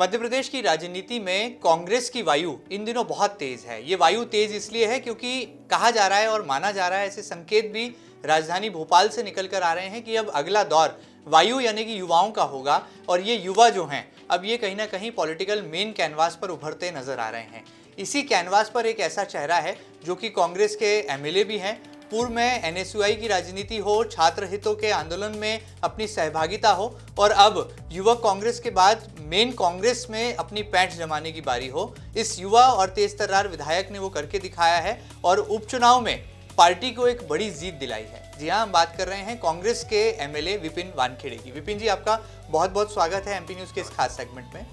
मध्य प्रदेश की राजनीति में कांग्रेस की वायु इन दिनों बहुत तेज है। ये वायु तेज इसलिए है क्योंकि कहा जा रहा है और माना जा रहा है, ऐसे संकेत भी राजधानी भोपाल से निकल कर आ रहे हैं कि अब अगला दौर वायु यानी कि युवाओं का होगा और ये युवा जो हैं अब ये कहीं ना कहीं पॉलिटिकल मेन कैनवास पर उभरते नजर आ रहे हैं। इसी कैनवास पर एक ऐसा चेहरा है जो कि कांग्रेस के एमएलए भी हैं, पूर्व में एनएसयूआई की राजनीति हो, छात्र हितों के आंदोलन में अपनी सहभागिता हो और अब युवक कांग्रेस के बाद मेन कांग्रेस में अपनी पैंठ जमाने की बारी हो। इस युवा और तेज तर्रार विधायक ने वो करके दिखाया है और उपचुनाव में पार्टी को एक बड़ी जीत दिलाई है। जी हाँ, हम बात कर रहे हैं कांग्रेस के एमएलए विपिन वानखेड़े की। विपिन जी, आपका बहुत बहुत स्वागत है एमपी न्यूज के इस खास सेगमेंट में।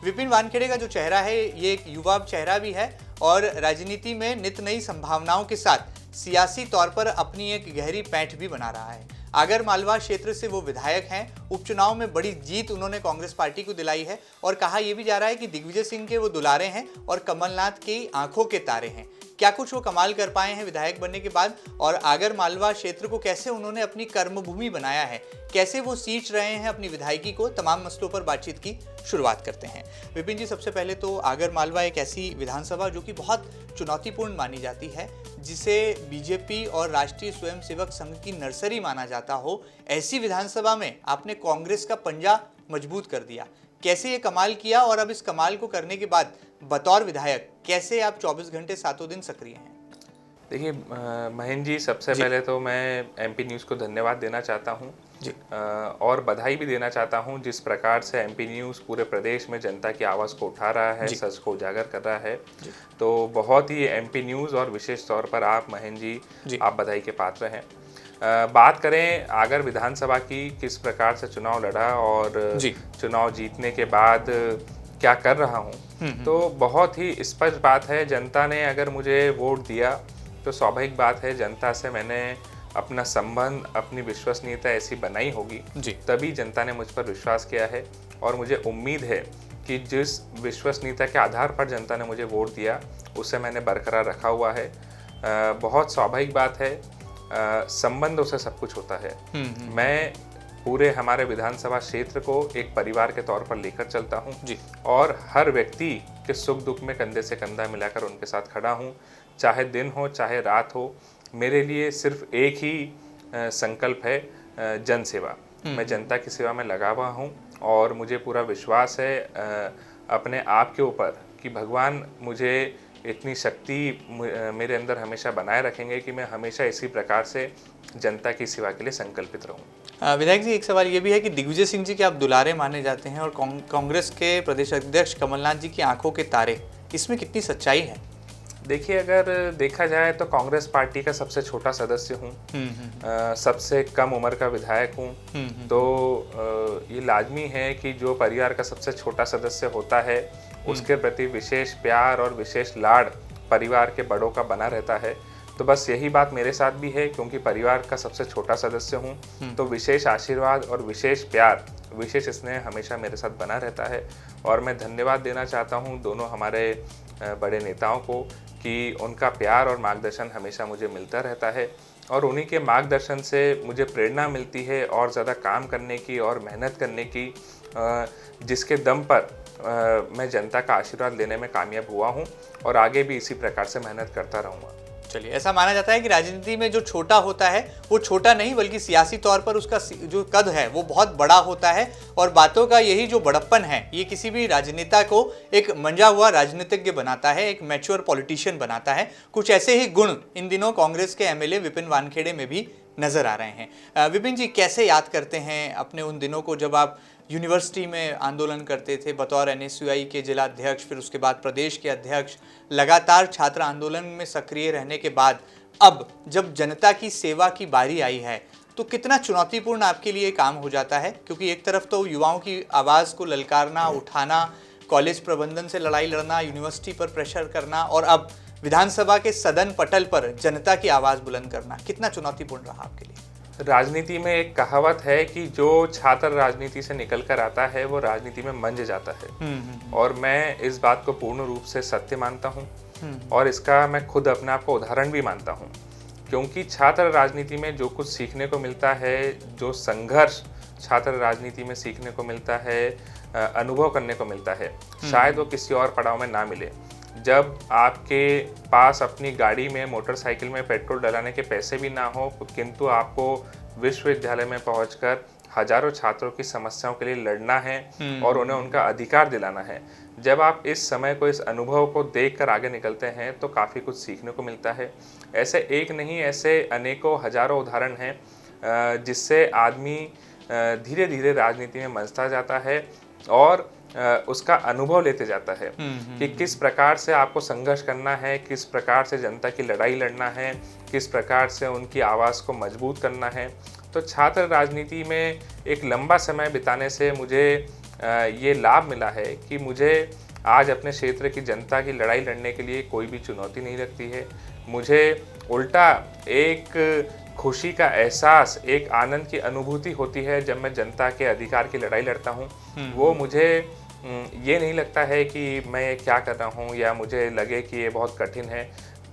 विपिन वानखेड़े का जो चेहरा है ये एक युवा चेहरा भी है और राजनीति में नित नई संभावनाओं के साथ सियासी तौर पर अपनी एक गहरी पैठ भी बना रहा है। आगर मालवा क्षेत्र से वो विधायक हैं। उपचुनाव में बड़ी जीत उन्होंने कांग्रेस पार्टी को दिलाई है और कहा यह भी जा रहा है कि दिग्विजय सिंह के वो दुलारे हैं और कमलनाथ की आंखों के तारे हैं। क्या कुछ वो कमाल कर पाए हैं विधायक बनने के बाद और आगर मालवा क्षेत्र को कैसे उन्होंने अपनी कर्मभूमि बनाया है, कैसे वो सींच रहे हैं अपनी विधायकी को, तमाम मसलों पर बातचीत की शुरुआत करते हैं। विपिन जी, सबसे पहले तो आगर मालवा एक ऐसी विधानसभा जो कि बहुत चुनौतीपूर्ण मानी जाती है, जिसे बीजेपी और राष्ट्रीय स्वयंसेवक संघ की नर्सरी माना जाता हो, ऐसी विधानसभा में आपने कांग्रेस का पंजा मजबूत कर दिया। कैसे ये कमाल किया और अब इस कमाल को करने के बाद बतौर विधायक कैसे आप 24 घंटे सातों दिन सक्रिय हैं? देखिए महेंद्र जी, सबसे पहले तो मैं एमपी न्यूज़ को धन्यवाद देना चाहता हूँ और बधाई भी देना चाहता हूँ जिस प्रकार से एमपी न्यूज़ पूरे प्रदेश में जनता की आवाज़ को उठा रहा है, सच को उजागर कर रहा है। तो बहुत ही एमपी न्यूज़ और विशेष तौर पर आप महेंद्र जी आप बधाई के पात्र हैं। बात करें आगर विधानसभा की, किस प्रकार से चुनाव लड़ा और चुनाव जीतने के बाद क्या कर रहा हूँ, तो बहुत ही स्पष्ट बात है। जनता ने अगर मुझे वोट दिया तो स्वाभाविक बात है जनता से मैंने अपना संबंध, अपनी विश्वसनीयता ऐसी बनाई होगी, तभी जनता ने मुझ पर विश्वास किया है और मुझे उम्मीद है कि जिस विश्वसनीयता के आधार पर जनता ने मुझे वोट दिया उसे मैंने बरकरार रखा हुआ है। बहुत स्वाभाविक बात है, संबंधों से सब कुछ होता है। मैं पूरे हमारे विधानसभा क्षेत्र को एक परिवार के तौर पर लेकर चलता हूं और हर व्यक्ति के सुख दुख में कंधे से कंधा मिलाकर उनके साथ खड़ा हूं, चाहे दिन हो चाहे रात हो। मेरे लिए सिर्फ एक ही संकल्प है, जन सेवा। मैं जनता की सेवा में लगा हुआ हूं और मुझे पूरा विश्वास है अपने आप के ऊपर कि भगवान मुझे इतनी शक्ति मेरे अंदर हमेशा बनाए रखेंगे कि मैं हमेशा इसी प्रकार से जनता की सेवा के लिए संकल्पित रहूं। विधायक जी, एक सवाल ये भी है कि दिग्विजय सिंह जी के आप दुलारे माने जाते हैं और कांग्रेस के प्रदेश अध्यक्ष कमलनाथ जी की आंखों के तारे, इसमें कितनी सच्चाई है? देखिए, अगर देखा जाए तो कांग्रेस पार्टी का सबसे छोटा सदस्य हूँ, सबसे कम उम्र का विधायक हूँ, तो ये लाजमी है कि जो परिवार का सबसे छोटा सदस्य होता है उसके प्रति विशेष प्यार और विशेष लाड परिवार के बड़ों का बना रहता है। तो बस यही बात मेरे साथ भी है, क्योंकि परिवार का सबसे छोटा सदस्य हूँ तो विशेष आशीर्वाद और विशेष प्यार, विशेष स्नेह हमेशा मेरे साथ बना रहता है। और मैं धन्यवाद देना चाहता हूँ दोनों हमारे बड़े नेताओं को कि उनका प्यार और मार्गदर्शन हमेशा मुझे मिलता रहता है और उन्हीं के मार्गदर्शन से मुझे प्रेरणा मिलती है और ज़्यादा काम करने की और मेहनत करने की, जिसके दम पर मैं जनता का आशीर्वाद लेने में कामयाब हुआ हूँ और आगे भी इसी प्रकार से मेहनत करता रहूँगा। चलिए, ऐसा माना जाता है कि राजनीति में जो छोटा होता है वो छोटा नहीं बल्कि सियासी तौर पर उसका जो कद है वो बहुत बड़ा होता है और बातों का यही जो बड़प्पन है ये किसी भी राजनेता को एक मंजा हुआ राजनीतिज्ञ बनाता है, एक मैच्योर पॉलिटिशियन बनाता है। कुछ ऐसे ही गुण इन दिनों कांग्रेस के एमएलए विपिन वानखेड़े में भी नजर आ रहे हैं। विपिन जी, कैसे याद करते हैं अपने उन दिनों को जब आप यूनिवर्सिटी में आंदोलन करते थे बतौर एनएसयूआई के जिला अध्यक्ष, फिर उसके बाद प्रदेश के अध्यक्ष, लगातार छात्र आंदोलन में सक्रिय रहने के बाद अब जब जनता की सेवा की बारी आई है तो कितना चुनौतीपूर्ण आपके लिए काम हो जाता है? क्योंकि एक तरफ तो युवाओं की आवाज़ को ललकारना, उठाना, कॉलेज प्रबंधन से लड़ाई लड़ना, यूनिवर्सिटी पर प्रेशर करना और अब विधानसभा के सदन पटल पर जनता की आवाज़ बुलंद करना, कितना चुनौतीपूर्ण रहा आपके लिए? राजनीति में एक कहावत है कि जो छात्र राजनीति से निकल कर आता है वो राजनीति में मंज जाता है और मैं इस बात को पूर्ण रूप से सत्य मानता हूँ और इसका मैं खुद अपने आप को उदाहरण भी मानता हूँ, क्योंकि छात्र राजनीति में जो कुछ सीखने को मिलता है, जो संघर्ष छात्र राजनीति में सीखने को मिलता है, अनुभव करने को मिलता है, शायद वो किसी और पड़ाव में ना मिले। जब आपके पास अपनी गाड़ी में, मोटरसाइकिल में पेट्रोल डलाने के पैसे भी ना हो, किंतु आपको विश्वविद्यालय में पहुंचकर हजारों छात्रों की समस्याओं के लिए लड़ना है और उन्हें उनका अधिकार दिलाना है। जब आप इस समय को, इस अनुभव को देखकर आगे निकलते हैं तो काफ़ी कुछ सीखने को मिलता है। ऐसे एक नहीं, ऐसे अनेकों हजारों उदाहरण हैं जिससे आदमी धीरे धीरे राजनीति में मंचता जाता है और उसका अनुभव लेते जाता है कि किस प्रकार से आपको संघर्ष करना है, किस प्रकार से जनता की लड़ाई लड़ना है, किस प्रकार से उनकी आवाज़ को मजबूत करना है। तो छात्र राजनीति में एक लंबा समय बिताने से मुझे ये लाभ मिला है कि मुझे आज अपने क्षेत्र की जनता की लड़ाई लड़ने के लिए कोई भी चुनौती नहीं लगती है। मुझे उल्टा एक खुशी का एहसास, एक आनंद की अनुभूति होती है जब मैं जनता के अधिकार की लड़ाई लड़ता हूँ। वो मुझे ये नहीं लगता है कि मैं ये क्या कर रहा हूँ या मुझे लगे कि ये बहुत कठिन है,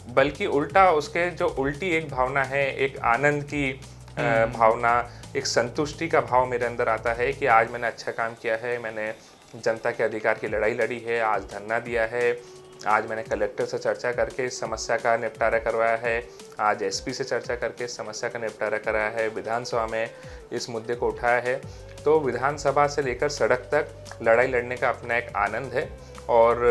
बल्कि उल्टा उसके जो उल्टी एक भावना है, एक आनंद की भावना, एक संतुष्टि का भाव मेरे अंदर आता है कि आज मैंने अच्छा काम किया है, मैंने जनता के अधिकार की लड़ाई लड़ी है, आज धरना दिया है, आज मैंने कलेक्टर से चर्चा करके इस समस्या का निपटारा करवाया है, आज एसपी से चर्चा करके इस समस्या का निपटारा कराया है, विधानसभा में इस मुद्दे को उठाया है। तो विधानसभा से लेकर सड़क तक लड़ाई लड़ने का अपना एक आनंद है और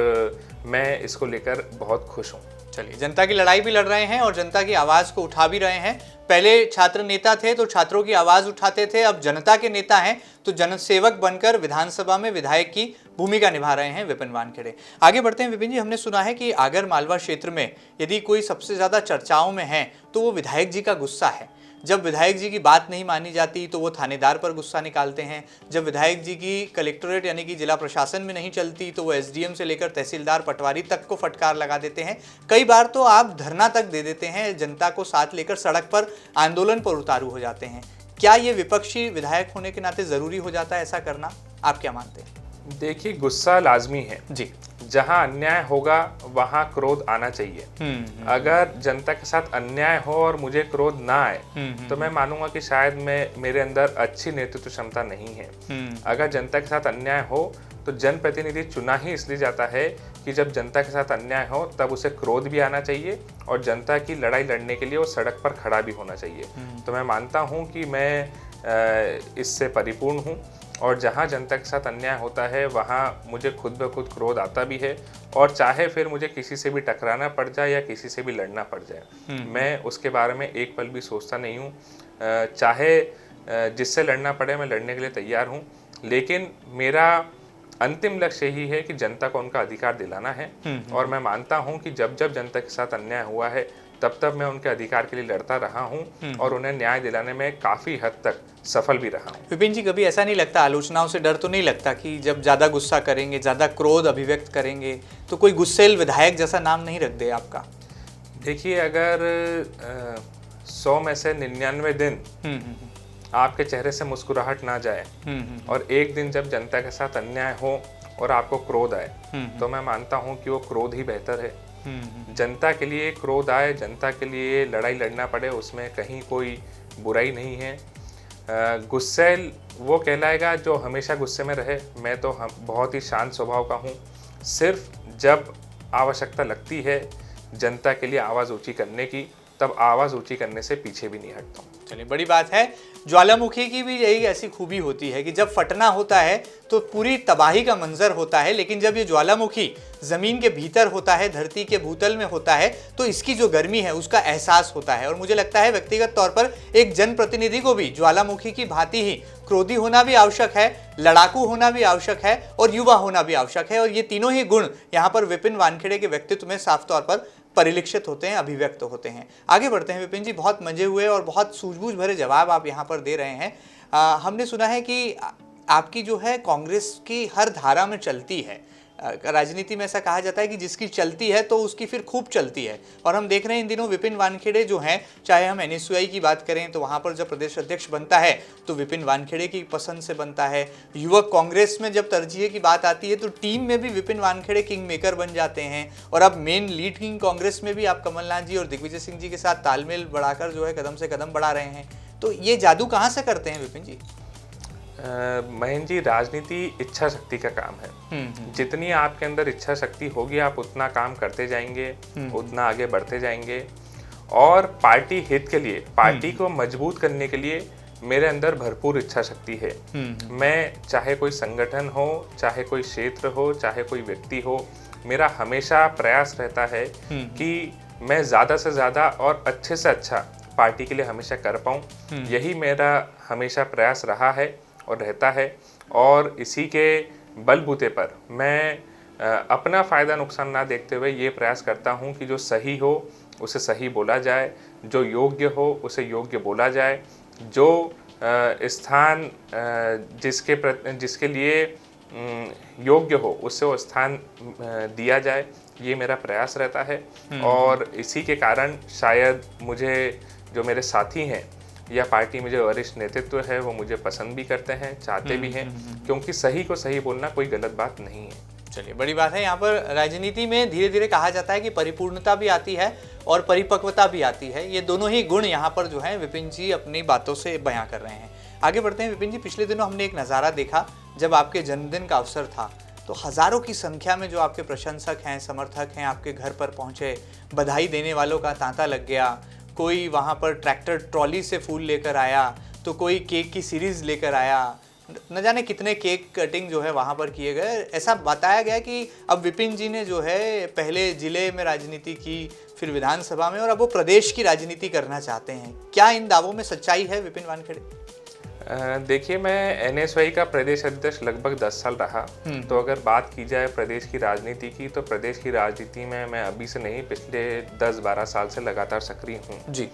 मैं इसको लेकर बहुत खुश हूँ। चलिए, जनता की लड़ाई भी लड़ रहे हैं और जनता की आवाज़ को उठा भी रहे हैं। पहले छात्र नेता थे तो छात्रों की आवाज़ उठाते थे, अब जनता के नेता हैं तो जनसेवक बनकर विधानसभा में विधायक की भूमिका निभा रहे हैं विपिन वानखेड़े। आगे बढ़ते हैं विपिन जी, हमने सुना है कि आगर मालवा क्षेत्र में यदि कोई सबसे ज़्यादा चर्चाओं में है तो वो विधायक जी का गुस्सा है। जब विधायक जी की बात नहीं मानी जाती तो वो थानेदार पर गुस्सा निकालते हैं। जब विधायक जी की कलेक्टोरेट यानी कि जिला प्रशासन में नहीं चलती तो वो एसडीएम से लेकर तहसीलदार, पटवारी तक को फटकार लगा देते हैं। कई बार तो आप धरना तक दे देते हैं, जनता को साथ लेकर सड़क पर आंदोलन पर उतारू हो जाते हैं। क्या ये विपक्षी विधायक होने के नाते ज़रूरी हो जाता है ऐसा करना? आप क्या मानते हैं? देखिए, गुस्सा लाजमी है जी। जहां अन्याय होगा वहां क्रोध आना चाहिए। अगर जनता के साथ अन्याय हो और मुझे क्रोध ना आए तो मैं मानूंगा कि शायद मेरे अंदर अच्छी नेतृत्व क्षमता नहीं है। अगर जनता के साथ अन्याय हो तो जनप्रतिनिधि चुना ही इसलिए जाता है कि जब जनता के साथ अन्याय हो तब उसे क्रोध भी आना चाहिए और जनता की लड़ाई लड़ने के लिए वो सड़क पर खड़ा भी होना चाहिए। तो मैं मानता हूँ कि मैं इससे परिपूर्ण हूँ और जहाँ जनता के साथ अन्याय होता है वहाँ मुझे खुद ब खुद क्रोध आता भी है और चाहे फिर मुझे किसी से भी टकराना पड़ जाए या किसी से भी लड़ना पड़ जाए, मैं उसके बारे में एक पल भी सोचता नहीं हूँ। चाहे जिससे लड़ना पड़े मैं लड़ने के लिए तैयार हूँ, लेकिन मेरा अंतिम लक्ष्य यही है कि जनता को उनका अधिकार दिलाना है। और मैं मानता हूँ कि जब जब जनता के साथ अन्याय हुआ है तब तब मैं उनके अधिकार के लिए लड़ता रहा हूँ और उन्हें न्याय दिलाने में काफ़ी हद तक सफल भी रहा हूँ। विपिन जी, कभी ऐसा नहीं लगता, आलोचनाओं से डर तो नहीं लगता कि जब ज़्यादा गुस्सा करेंगे, ज़्यादा क्रोध अभिव्यक्त करेंगे तो कोई गुस्सेल विधायक जैसा नाम नहीं रख दे आपका? देखिए, अगर 100 में से 99 दिन आपके चेहरे से मुस्कुराहट ना जाए और एक दिन जब जनता के साथ अन्याय हो और आपको क्रोध आए तो मैं मानता हूँ कि वो क्रोध ही बेहतर है। जनता के लिए क्रोध आए, जनता के लिए लड़ाई लड़ना पड़े, उसमें कहीं कोई बुराई नहीं है। गुस्सैल वो कहलाएगा जो हमेशा गुस्से में रहे। मैं तो बहुत ही शांत स्वभाव का हूँ। सिर्फ जब आवश्यकता लगती है जनता के लिए आवाज़ ऊंची करने की, तब आवाज़ ऊंची करने से पीछे भी नहीं हटता हूँ। चलिए, बड़ी बात है। ज्वालामुखी की भी यही ऐसी खूबी होती है कि जब फटना होता है तो पूरी तबाही का मंजर होता है, लेकिन जब ये ज्वालामुखी ज़मीन के भीतर होता है, धरती के भूतल में होता है, तो इसकी जो गर्मी है उसका एहसास होता है। और मुझे लगता है व्यक्तिगत तौर पर एक जनप्रतिनिधि को भी ज्वालामुखी की भांति ही क्रोधी होना भी आवश्यक है, लड़ाकू होना भी आवश्यक है और युवा होना भी आवश्यक है। और ये तीनों ही गुण यहाँ पर विपिन वानखेड़े के व्यक्तित्व में साफ तौर पर परिलक्षित होते हैं, अभिव्यक्त होते हैं। आगे बढ़ते हैं विपिन जी, बहुत मजे हुए और बहुत सूझबूझ भरे जवाब आप यहाँ पर दे रहे हैं। हमने सुना है कि आपकी जो है कांग्रेस की हर धारा में चलती है। राजनीति में ऐसा कहा जाता है कि जिसकी चलती है तो उसकी फिर खूब चलती है। और हम देख रहे हैं इन दिनों विपिन वानखेड़े जो हैं, चाहे हम एनएसयूआई की बात करें तो वहाँ पर जब प्रदेश अध्यक्ष बनता है तो विपिन वानखेड़े की पसंद से बनता है। युवक कांग्रेस में जब तरजीह की बात आती है तो टीम में भी विपिन वानखेड़े किंग मेकर बन जाते हैं। और अब मेन लीड किंग कांग्रेस में भी आप कमलनाथ जी और दिग्विजय सिंह जी के साथ तालमेल बढ़ाकर जो है कदम से कदम बढ़ा रहे हैं। तो ये जादू कहाँ से करते हैं विपिन जी? महेंद्र जी, राजनीति इच्छा शक्ति का काम है। जितनी आपके अंदर इच्छा शक्ति होगी आप उतना काम करते जाएंगे, उतना आगे बढ़ते जाएंगे। और पार्टी हित के लिए, पार्टी को मजबूत करने के लिए मेरे अंदर भरपूर इच्छा शक्ति है। मैं चाहे कोई संगठन हो, चाहे कोई क्षेत्र हो, चाहे कोई व्यक्ति हो, मेरा हमेशा प्रयास रहता है कि मैं ज़्यादा से ज़्यादा और अच्छे से अच्छा पार्टी के लिए हमेशा कर पाऊँ। यही मेरा हमेशा प्रयास रहा है और रहता है। और इसी के बलबूते पर मैं अपना फ़ायदा नुकसान ना देखते हुए ये प्रयास करता हूँ कि जो सही हो उसे सही बोला जाए, जो योग्य हो उसे योग्य बोला जाए, जो स्थान जिसके लिए योग्य हो उससे वो स्थान दिया जाए, ये मेरा प्रयास रहता है। और इसी के कारण शायद मुझे जो मेरे साथी हैं या पार्टी में जो वरिष्ठ नेतृत्व है वो मुझे पसंद भी करते हैं, चाहते भी हैं, क्योंकि सही को सही बोलना कोई गलत बात नहीं है। चलिए, बड़ी बात है। यहाँ पर राजनीति में धीरे धीरे कहा जाता है कि परिपूर्णता भी आती है और परिपक्वता भी आती है। ये दोनों ही गुण यहाँ पर जो है विपिन जी अपनी बातों से बयां कर रहे हैं। आगे बढ़ते हैं विपिन जी। पिछले दिनों हमने एक नज़ारा देखा जब आपके जन्मदिन का अवसर था, तो हज़ारों की संख्या में जो आपके प्रशंसक हैं, समर्थक हैं, आपके घर पर पहुँचे, बधाई देने वालों का तांता लग गया। कोई वहाँ पर ट्रैक्टर ट्रॉली से फूल लेकर आया, तो कोई केक की सीरीज़ लेकर आया, न जाने कितने केक कटिंग जो है वहाँ पर किए गए। ऐसा बताया गया कि अब विपिन जी ने जो है पहले जिले में राजनीति की, फिर विधानसभा में, और अब वो प्रदेश की राजनीति करना चाहते हैं। क्या इन दावों में सच्चाई है विपिन वानखेड़े? देखिए, मैं एनएसवाई का प्रदेश अध्यक्ष लगभग 10 साल रहा। तो अगर बात की जाए प्रदेश की राजनीति की, तो प्रदेश की राजनीति में मैं अभी से नहीं, पिछले 10-12 साल से लगातार सक्रिय हूँ जी।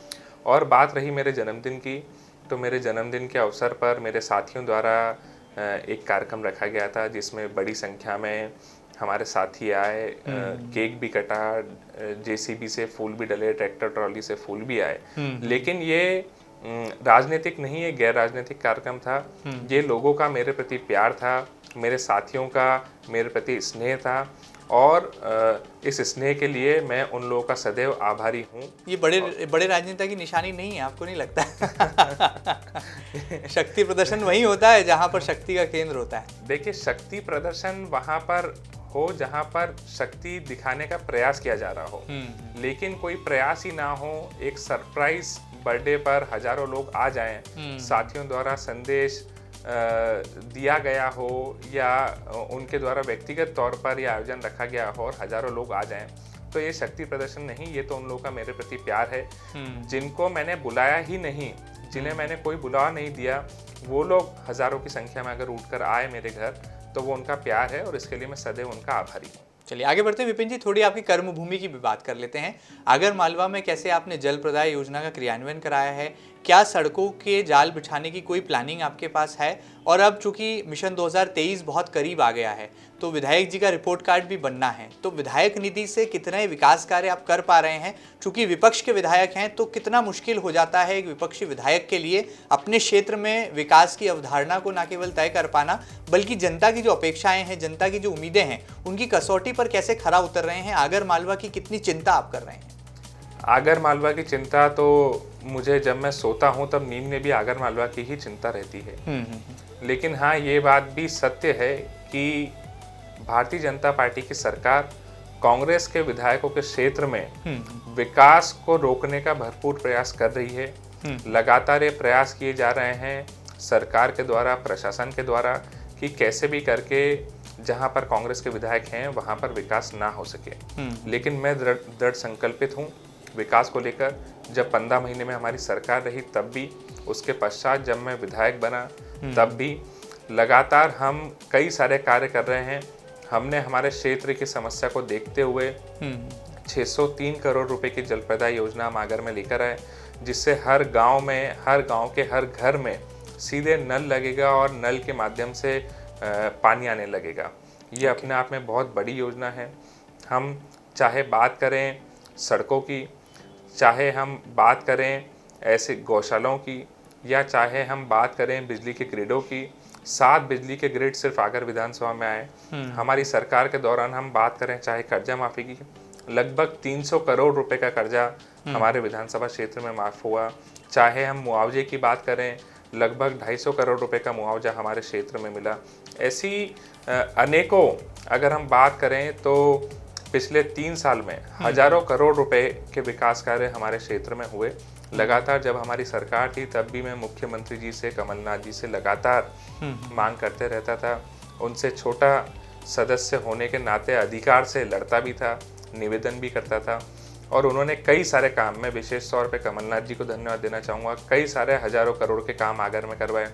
और बात रही मेरे जन्मदिन की, तो मेरे जन्मदिन के अवसर पर मेरे साथियों द्वारा एक कार्यक्रम रखा गया था जिसमें बड़ी संख्या में हमारे साथी आए, केक भी कटा, जेसीबी से फूल भी डले, ट्रैक्टर ट्रॉली से फूल भी आए। लेकिन ये राजनीतिक नहीं, ये गैर राजनीतिक कार्यक्रम था। ये लोगों का मेरे प्रति प्यार था, मेरे साथियों का मेरे प्रति स्नेह था, और इस स्नेह के लिए मैं उन लोगों का सदैव आभारी हूँ। ये बड़े राजनेता की निशानी नहीं है, आपको नहीं लगता? शक्ति प्रदर्शन वही होता है जहाँ पर शक्ति का केंद्र होता है। देखिए, शक्ति प्रदर्शन वहाँ पर हो जहाँ पर शक्ति दिखाने का प्रयास किया जा रहा हो, लेकिन कोई प्रयास ही ना हो, एक सरप्राइज बर्थडे पर हजारों लोग आ जाएं, साथियों द्वारा संदेश दिया गया हो या उनके द्वारा व्यक्तिगत तौर पर यह आयोजन रखा गया हो और हजारों लोग आ जाएं, तो ये शक्ति प्रदर्शन नहीं, ये तो उन लोगों का मेरे प्रति प्यार है। जिनको मैंने बुलाया ही नहीं, जिन्हें मैंने कोई बुलावा नहीं दिया, वो लोग हजारों की संख्या में अगर उठकर आए मेरे घर, तो वो उनका प्यार है और इसके लिए मैं सदैव उनका आभारी हूँ। चलिए आगे बढ़ते हैं विपिन जी, थोड़ी आपकी कर्मभूमि की भी बात कर लेते हैं। आगर मालवा में कैसे आपने जल प्रदाय योजना का क्रियान्वयन कराया है? क्या सड़कों के जाल बिछाने की कोई प्लानिंग आपके पास है? और अब चूंकि मिशन 2023 बहुत करीब आ गया है, तो विधायक जी का रिपोर्ट कार्ड भी बनना है, तो विधायक निधि से कितने विकास कार्य आप कर पा रहे हैं? चूंकि विपक्ष के विधायक हैं, तो कितना मुश्किल हो जाता है एक विपक्षी विधायक के लिए अपने क्षेत्र में विकास की अवधारणा को न केवल तय कर पाना, बल्कि जनता की जो अपेक्षाएं हैं, जनता की जो उम्मीदें हैं, उनकी कसौटी पर कैसे खरा उतर रहे हैं? आगर मालवा की कितनी चिंता आप कर रहे हैं? आगर मालवा की चिंता तो मुझे, जब मैं सोता हूँ तब नींद में भी आगर मालवा की ही चिंता रहती है। लेकिन हाँ, ये बात भी सत्य है कि भारतीय जनता पार्टी की सरकार कांग्रेस के विधायकों के क्षेत्र में विकास को रोकने का भरपूर प्रयास कर रही है। लगातार ये प्रयास किए जा रहे हैं सरकार के द्वारा, प्रशासन के द्वारा, कि कैसे भी करके जहां पर कांग्रेस के विधायक हैं वहां पर विकास ना हो सके। लेकिन मैं दृढ़ संकल्पित हूं विकास को लेकर। जब 15 महीने में हमारी सरकार रही तब भी, उसके पश्चात जब मैं विधायक बना तब भी, लगातार हम कई सारे कार्य कर रहे हैं। हमने हमारे क्षेत्र की समस्या को देखते हुए 603 करोड़ रुपए की जल प्रदाय योजना हम आगर में लेकर आए, जिससे हर गांव में, हर गांव के हर घर में सीधे नल लगेगा और नल के माध्यम से पानी आने लगेगा। ये अपने आप में बहुत बड़ी योजना है। हम चाहे बात करें सड़कों की, चाहे हम बात करें ऐसे गौशालाओं की, या चाहे हम बात करें बिजली के ग्रिडों की, 7 बिजली के ग्रिड सिर्फ आगर विधानसभा में आए। हमारी सरकार के दौरान हम बात करें चाहे कर्जा माफी की, लगभग 300 करोड़ रुपए का कर्जा हमारे विधानसभा क्षेत्र में माफ हुआ। चाहे हम मुआवजे की बात करें, लगभग 250 करोड़ रुपए का मुआवजा हमारे क्षेत्र में मिला। ऐसी अनेकों अगर हम बात करें तो पिछले 3 साल में हजारों करोड़ रुपए के विकास कार्य हमारे क्षेत्र में हुए। लगातार जब हमारी सरकार थी तब भी मैं मुख्यमंत्री जी से, कमलनाथ जी से लगातार मांग करते रहता था। उनसे छोटा सदस्य होने के नाते अधिकार से लड़ता भी था, निवेदन भी करता था, और उन्होंने कई सारे काम, मैं विशेष तौर पे कमलनाथ जी को धन्यवाद देना चाहूँगा, कई सारे हजारों करोड़ के काम आगर में करवाए।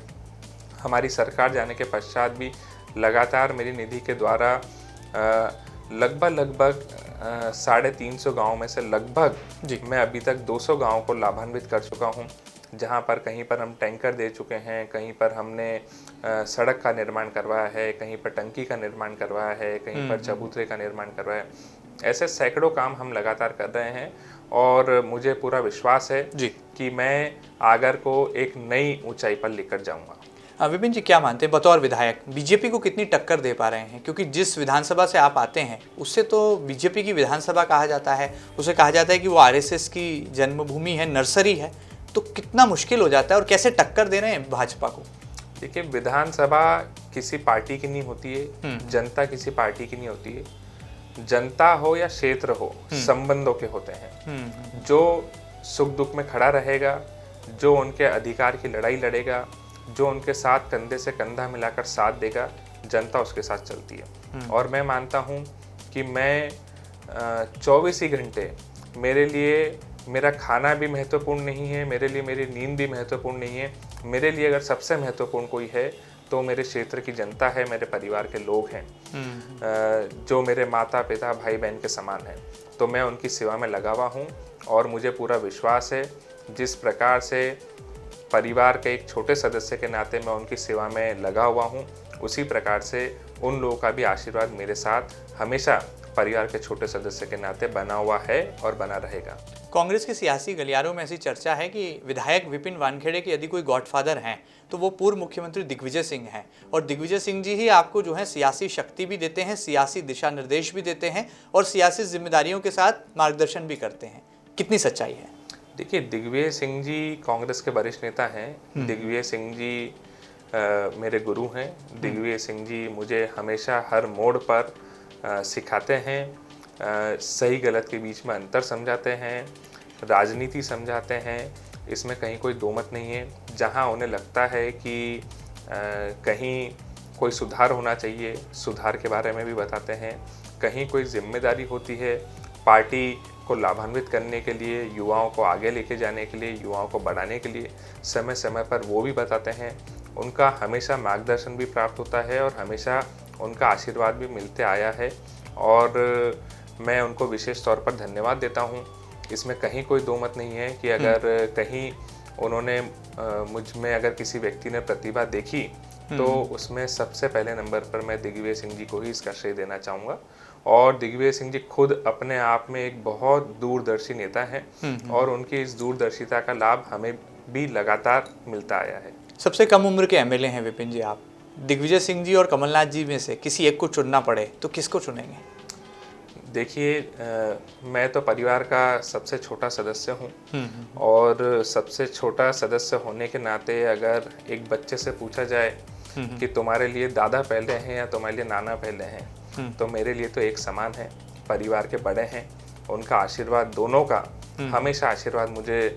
हमारी सरकार जाने के पश्चात भी लगातार मेरी निधि के द्वारा लगभग 350 गाँव में से लगभग मैं अभी तक 200 गाँव को लाभान्वित कर चुका हूँ, जहाँ पर कहीं पर हम टैंकर दे चुके हैं, कहीं पर हमने सड़क का निर्माण करवाया है, कहीं पर टंकी का निर्माण करवाया है, कहीं पर चबूतरे का निर्माण करवाया है। ऐसे सैकड़ों काम हम लगातार कर रहे हैं और मुझे पूरा विश्वास है कि मैं आगर को एक नई ऊंचाई पर लेकर जाऊंगा। विपिन जी, क्या मानते हैं बतौर विधायक बीजेपी को कितनी टक्कर दे पा रहे हैं? क्योंकि जिस विधानसभा से आप आते हैं उससे तो बीजेपी की विधानसभा कहा जाता है, उसे कहा जाता है कि वो आरएसएस की जन्मभूमि है, नर्सरी है, तो कितना मुश्किल हो जाता है और कैसे टक्कर दे रहे हैं भाजपा को? देखिए, विधानसभा किसी पार्टी की नहीं होती है, जनता किसी पार्टी की नहीं होती है। जनता हो या क्षेत्र हो, संबंधों के होते हैं। जो सुख दुख में खड़ा रहेगा, जो उनके अधिकार की लड़ाई लड़ेगा, जो उनके साथ कंधे से कंधा मिलाकर साथ देगा, जनता उसके साथ चलती है। और मैं मानता हूँ कि मैं 24 ही घंटे, मेरे लिए मेरा खाना भी महत्वपूर्ण नहीं है, मेरे लिए मेरी नींद भी महत्वपूर्ण नहीं है। मेरे लिए अगर सबसे महत्वपूर्ण कोई है तो मेरे क्षेत्र की जनता है, मेरे परिवार के लोग हैं, जो मेरे माता पिता भाई बहन के समान हैं। तो मैं उनकी सेवा में लगा हुआ हूँ और मुझे पूरा विश्वास है जिस प्रकार से परिवार के एक छोटे सदस्य के नाते मैं उनकी सेवा में लगा हुआ हूँ, उसी प्रकार से उन लोगों का भी आशीर्वाद मेरे साथ हमेशा परिवार के छोटे सदस्य के नाते बना हुआ है और बना रहेगा। कांग्रेस के सियासी गलियारों में ऐसी चर्चा है कि विधायक विपिन वानखेड़े के यदि कोई गॉडफादर हैं तो वो पूर्व मुख्यमंत्री दिग्विजय सिंह हैं, और दिग्विजय सिंह जी ही आपको जो है सियासी शक्ति भी देते हैं, सियासी दिशा निर्देश भी देते हैं और सियासी जिम्मेदारियों के साथ मार्गदर्शन भी करते हैं। कितनी सच्चाई है? देखिए, दिग्विजय सिंह जी कांग्रेस के वरिष्ठ नेता हैं। दिग्विजय सिंह जी मेरे गुरु हैं। दिग्विजय सिंह जी मुझे हमेशा हर मोड़ पर सिखाते हैं, सही गलत के बीच में अंतर समझाते हैं, राजनीति समझाते हैं, इसमें कहीं कोई दो मत नहीं है। जहां उन्हें लगता है कि कहीं कोई सुधार होना चाहिए, सुधार के बारे में भी बताते हैं। कहीं कोई जिम्मेदारी होती है पार्टी को लाभान्वित करने के लिए, युवाओं को आगे लेके जाने के लिए, युवाओं को बढ़ाने के लिए, समय समय पर वो भी बताते हैं। उनका हमेशा मार्गदर्शन भी प्राप्त होता है और हमेशा उनका आशीर्वाद भी मिलते आया है और मैं उनको विशेष तौर पर धन्यवाद देता हूँ। इसमें कहीं कोई दो मत नहीं है कि अगर कहीं उन्होंने मुझ में अगर किसी व्यक्ति ने प्रतिभा देखी तो उसमें सबसे पहले नंबर पर मैं दिग्विजय सिंह जी को ही इसका श्रेय देना चाहूँगा। और दिग्विजय सिंह जी खुद अपने आप में एक बहुत दूरदर्शी नेता हैं और उनकी इस दूरदर्शिता का लाभ हमें भी लगातार मिलता आया है। सबसे कम उम्र के एमएलए हैं विपिन जी आप। दिग्विजय सिंह जी और कमलनाथ जी में से किसी एक को चुनना पड़े तो किसको चुनेंगे? देखिए, मैं तो परिवार का सबसे छोटा सदस्य हूँ और सबसे छोटा सदस्य होने के नाते अगर एक बच्चे से पूछा जाए कि तुम्हारे लिए दादा पहले हैं या तुम्हारे लिए नाना पहले हैं, तो मेरे लिए तो एक समान है। परिवार के बड़े हैं, उनका आशीर्वाद, दोनों का हमेशा आशीर्वाद मुझे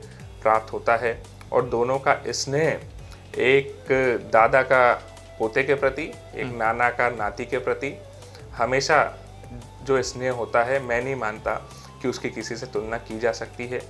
प्राप्त होता है और दोनों का स्नेह, एक दादा का पोते के प्रति, एक नाना का नाती के प्रति, हमेशा जो स्नेह होता है, मैं नहीं मानता कि उसकी किसी से तुलना की जा सकती है।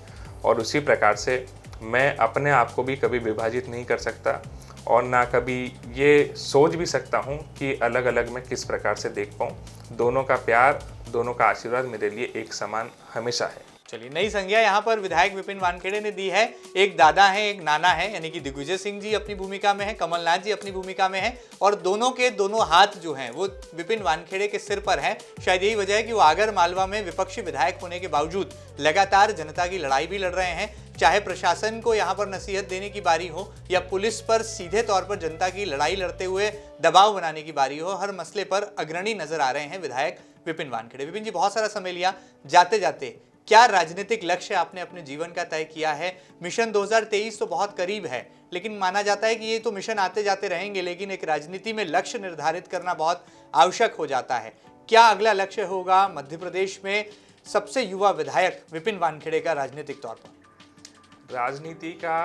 और उसी प्रकार से मैं अपने आप को भी कभी विभाजित नहीं कर सकता और ना कभी ये सोच भी सकता हूँ कि अलग अलग मैं किस प्रकार से देख पाऊँ। दोनों का प्यार, दोनों का आशीर्वाद मेरे लिए एक समान हमेशा है। चलिए, नई संज्ञा यहाँ पर विधायक विपिन वानखेड़े ने दी है। एक दादा है, एक नाना है, यानी कि दिग्विजय सिंह जी अपनी भूमिका में है, कमलनाथ जी अपनी भूमिका में है और दोनों के दोनों हाथ जो हैं वो विपिन वानखेड़े के सिर पर हैं। शायद यही वजह है कि वो आगर मालवा में विपक्षी विधायक होने के बावजूद लगातार जनता की लड़ाई भी लड़ रहे हैं। चाहे प्रशासन को यहाँ पर नसीहत देने की बारी हो या पुलिस पर सीधे तौर पर जनता की लड़ाई लड़ते हुए दबाव बनाने की बारी हो, हर मसले पर अग्रणी नजर आ रहे हैं विधायक विपिन वानखेड़े। विपिन जी, बहुत सारा समय लिया। जाते जाते क्या राजनीतिक लक्ष्य आपने अपने जीवन का तय किया है? मिशन 2023 तो बहुत करीब है, लेकिन माना जाता है कि ये तो मिशन आते जाते रहेंगे, लेकिन एक राजनीति में लक्ष्य निर्धारित करना बहुत आवश्यक हो जाता है। क्या अगला लक्ष्य होगा मध्य प्रदेश में सबसे युवा विधायक विपिन वानखेड़े का राजनीतिक तौर पर? राजनीति का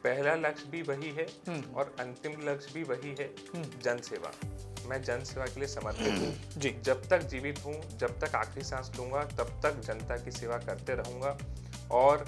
पहला लक्ष्य भी वही है और अंतिम लक्ष्य भी वही है, जनसेवा। मैं जनसेवा के लिए समर्पित हूँ जी। जब तक जीवित हूँ, जब तक आखिरी सांस लूंगा, तब तक जनता की सेवा करते रहूंगा और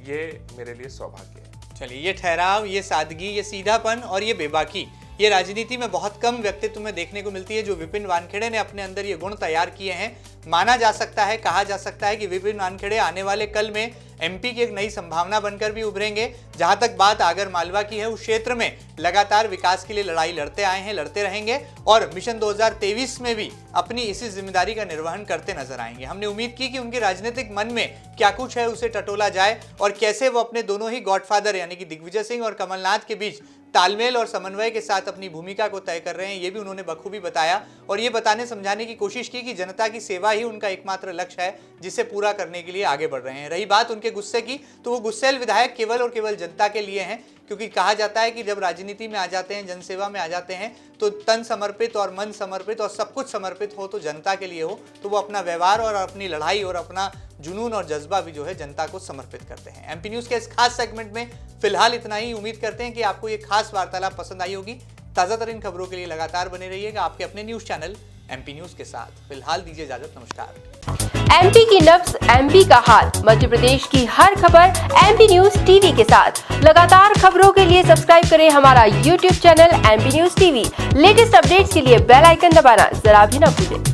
ये मेरे लिए सौभाग्य है। चलिए, ये ठहराव, ये सादगी, ये सीधापन और ये बेबाकी, ये राजनीति में बहुत कम व्यक्तित्व में देखने को मिलती है। जो विपिन वानखेड़े ने अपने अंदर ये गुण तैयार किए हैं, माना जा सकता है, कहा जा सकता है कि विपिन वानखेड़े आने वाले कल में एमपी की एक नई संभावना बनकर भी उभरेंगे। जहां तक बात आगर मालवा की है, उस क्षेत्र में लगातार विकास के लिए लड़ाई लड़ते आए हैं, लड़ते रहेंगे और मिशन 2023 में भी अपनी इसी जिम्मेदारी का निर्वहन करते नजर आएंगे। हमने उम्मीद की कि उनके राजनीतिक मन में क्या कुछ है उसे टटोला जाए और कैसे वो अपने दोनों ही गॉडफादर यानी कि दिग्विजय सिंह और कमलनाथ के बीच तालमेल और समन्वय के साथ अपनी भूमिका को तय कर रहे हैं, ये भी उन्होंने बखूबी बताया और ये बताने समझाने की कोशिश की कि जनता की सेवा ही उनका एकमात्र लक्ष्य है, जिसे पूरा करने के लिए आगे बढ़ रहे हैं। रही बात उनके गुस्से की, तो वो गुस्सैल विधायक केवल और केवल जनता के लिए हैं, क्योंकि कहा जाता है कि जब राजनीति में आ जाते हैं, जनसेवा में आ जाते हैं, तो तन समर्पित और मन समर्पित और सब कुछ समर्पित हो तो जनता के लिए हो, तो वो अपना व्यवहार और अपनी लड़ाई और अपना जुनून और जज्बा भी जो है जनता को समर्पित करते हैं। एमपी न्यूज़ के इस खास सेगमेंट में फिलहाल इतना ही। उम्मीद करते हैं कि आपको ये खास वार्तालाप पसंद आई होगी। ताज़ा तरीन खबरों के लिए लगातार बने रहिएगा आपके अपने न्यूज़ चैनल एमपी न्यूज़ के साथ। फिलहाल दीजिए इजाजत, नमस्कार। एमपी की नब्ज, एमपी का हाल, मध्य प्रदेश की हर खबर एमपी न्यूज़ टीवी के साथ। लगातार खबरों के लिए सब्सक्राइब करें हमारा YouTube channel MP news TV. Latest updates के लिए बेल आइकन दबाना जरा भी न भूलें।